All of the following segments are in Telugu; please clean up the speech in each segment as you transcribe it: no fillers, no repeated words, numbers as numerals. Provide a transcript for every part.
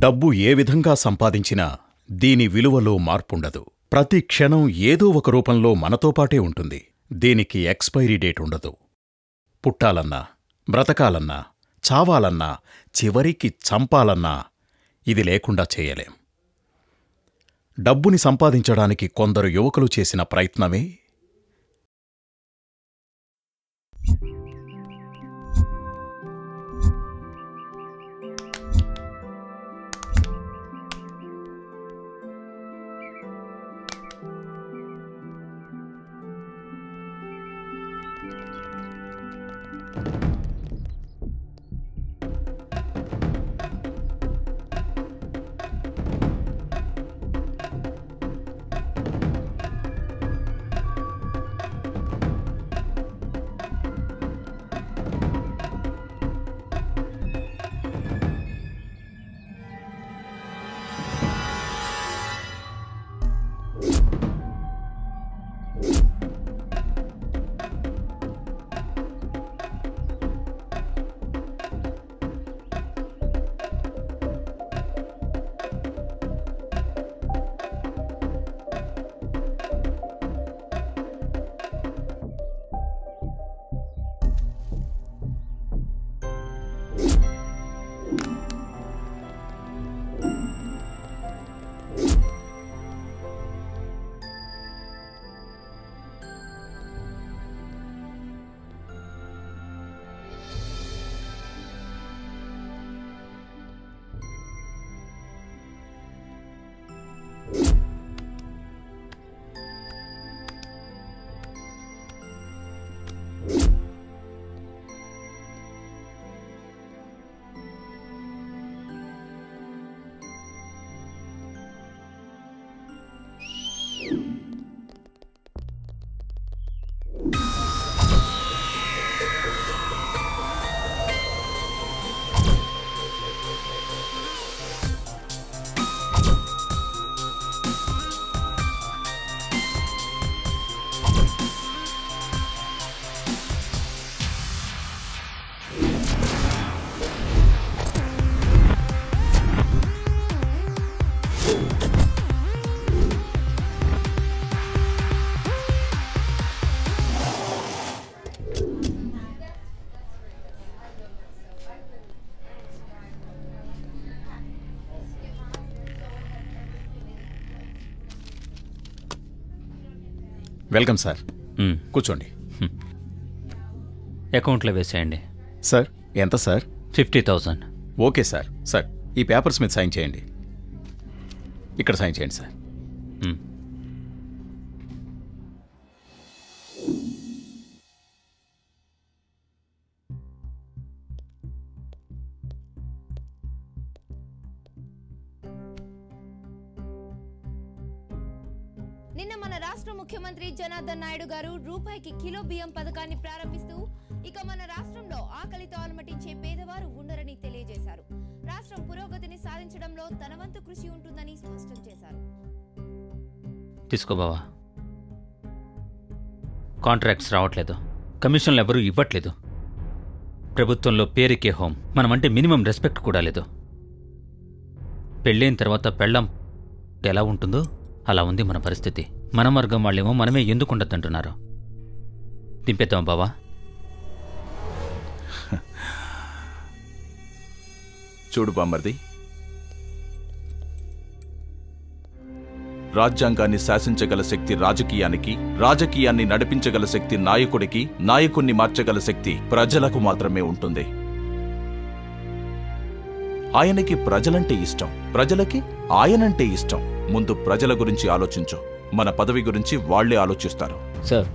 డబ్బు ఏ విధంగా సంపాదించినా దీని విలువలో మార్పుండదు. ప్రతి క్షణం ఏదో ఒక రూపంలో మనతోపాటే ఉంటుంది. దీనికి ఎక్స్పైరీ డేట్ ఉండదు. పుట్టాలన్నా, బ్రతకాలన్నా, చావాలన్నా, చివరికి చంపాలన్నా ఇది లేకుండా చేయలేం. డబ్బుని సంపాదించడానికి కొందరు యువకులు చేసిన ప్రయత్నమే వెల్కమ్ సార్. కూర్చోండి. అకౌంట్లో వేసేయండి. సార్ ఎంత సార్? 50,000. Okay sir. సార్ ఈ పేపర్స్ మీద సైన్ చేయండి. ఇక్కడ సైన్ చేయండి సార్. నిన్న మన రాష్ట్ర ముఖ్యమంత్రి జనార్దన్ నాయుడు గారు రూపాయికి కిలో బియ్యం పథకాన్ని ప్రారంభిస్తూ ఇక మన రాష్ట్రంలో ఆకలితో అలమటించే పేదవారు ఉండరని తెలియజేశారు. రాష్ట్రం పురోగతిని సాధించడంలో తన వంతు కృషి ఉంటుందని స్పష్టం చేశారు. తీసుకో బావా. కాంట్రాక్ట్స్ రావట్లేదు, కమిషన్లు ఎవరూ ఇవ్వట్లేదు, ప్రభుత్వంలో పేరుకే హోం, మనమంటే మినిమం రెస్పెక్ట్ కూడా లేదు. పెళ్ళైన తర్వాత పెళ్ళం ఎలా ఉంటుందో అలా ఉంది మన పరిస్థితి. మన వర్గం వాళ్ళేమో మనమే ఎందుకు ఉండద్దంటున్నారు. దింపేద్దాం బావా. చూడు బామ్మర్ది, రాజ్యాంగాన్ని శాసించగల శక్తి రాజకీయానికి, రాజకీయాన్ని నడిపించగల శక్తి నాయకుడికి, నాయకుణ్ణి మార్చగల శక్తి ప్రజలకు మాత్రమే ఉంటుంది. ఆయనకి ప్రజలంటే ఇష్టం, ప్రజలకి ఆయనంటే ఇష్టం. ముందు ప్రజల గురించి ఆలోచించు, మన పదవి గురించి వాళ్లే ఆలోచిస్తారు. సార్,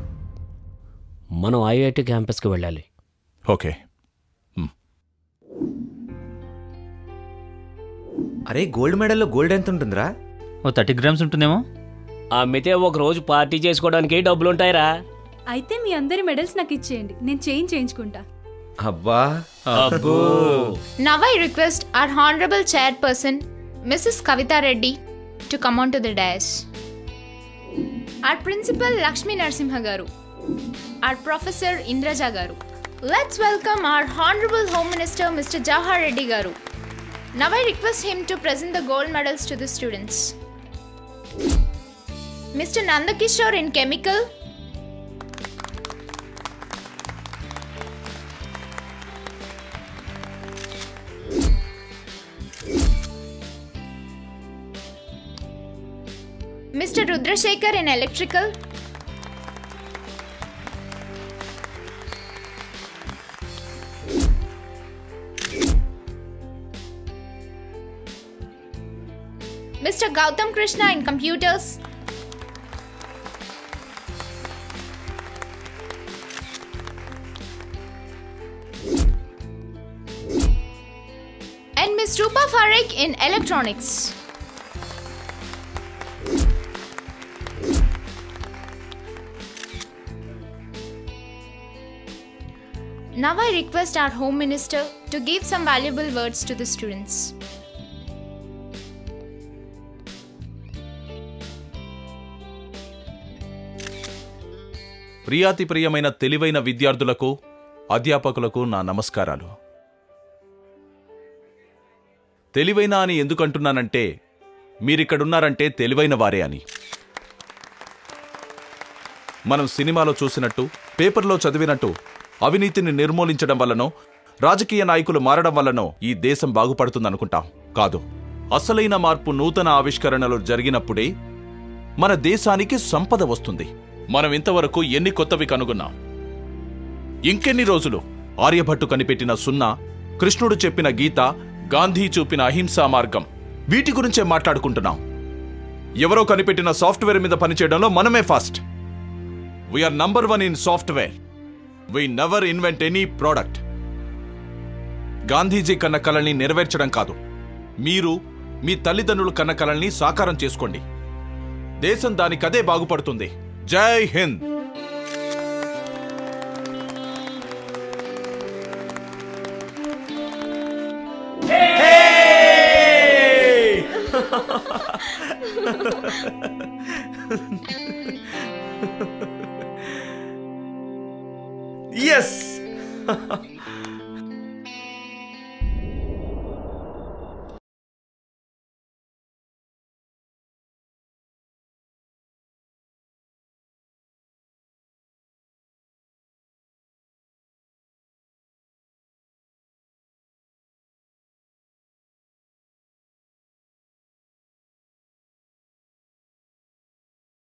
మనం ఐఐటి క్యాంపస్కి వెళ్ళాలి. ఓకే. అరే, గోల్డ్ మెడల్లో గోల్డ్ ఎంత ఉంటుందిరా? ఓ 30 గ్రామ్స్ ఉంటుందేమో. అమ్మితే ఒక రోజు పార్టీ చేసుకోవడానికి డబ్బులుంటాయిరా. అయితే మీ అందరి మెడల్స్ నాకు ఇచ్చేయండి, నేను చేయించుకుంటా. అబ్బా అబ్బో. Now I request our honorable chairperson, Mrs. Kavita Reddy, to come on to the dais. Our principal Lakshmi Narasimha garu, our professor Indraja garu. Let's welcome our honorable Home Minister Mr. Jawahar Reddy garu. Now I request him to present the gold medals to the students. Mr. Nandakishore in Chemical, Mr. Rudrashekar in Electrical, Mr. Gautam Krishna in Computers, and Ms. Rupa Farek in Electronics. Now I request our Home Minister to give some valuable words to the students. ప్రియాతి ప్రియమైన తెలివైన విద్యార్థులకు అధ్యాపకులకు నా నమస్కారాలు. తెలివైన అని ఎందుకంటున్నానంటే మీరిక్కడున్నారంటే తెలివైన వారే అని. మనం సినిమాలో చూసినట్టు, పేపర్లో చదివినట్టు అవినీతిని నిర్మూలించడం వల్లనో, రాజకీయ నాయకులు మారడం వల్లనో ఈ దేశం బాగుపడుతుందనుకుంటాం. కాదు, అసలైన మార్పు నూతన ఆవిష్కరణలు జరిగినప్పుడే మన దేశానికి సంపద వస్తుంది. మనం ఇంతవరకు ఎన్ని కొత్తవి కనుగొన్నాం. ఇంకెన్ని రోజులు ఆర్యభట్టు కనిపెట్టిన సున్నా, కృష్ణుడు చెప్పిన గీత, గాంధీ చూపిన అహింసా మార్గం, వీటి గురించే మాట్లాడుకుంటున్నాం. ఎవరో కనిపెట్టిన సాఫ్ట్వేర్ మీద పనిచేయడంలో మనమే fast. We are number 1 in software. We never invent any product. Gandhiji కన్న కలల్ని నెరవేర్చడం కాదు, మీరు మీ తల్లిదండ్రులు కన్న కలల్ని సాకారం చేసుకోండి. దేశం దానికదే బాగుపడుతుంది. జై హింద్. ఎస్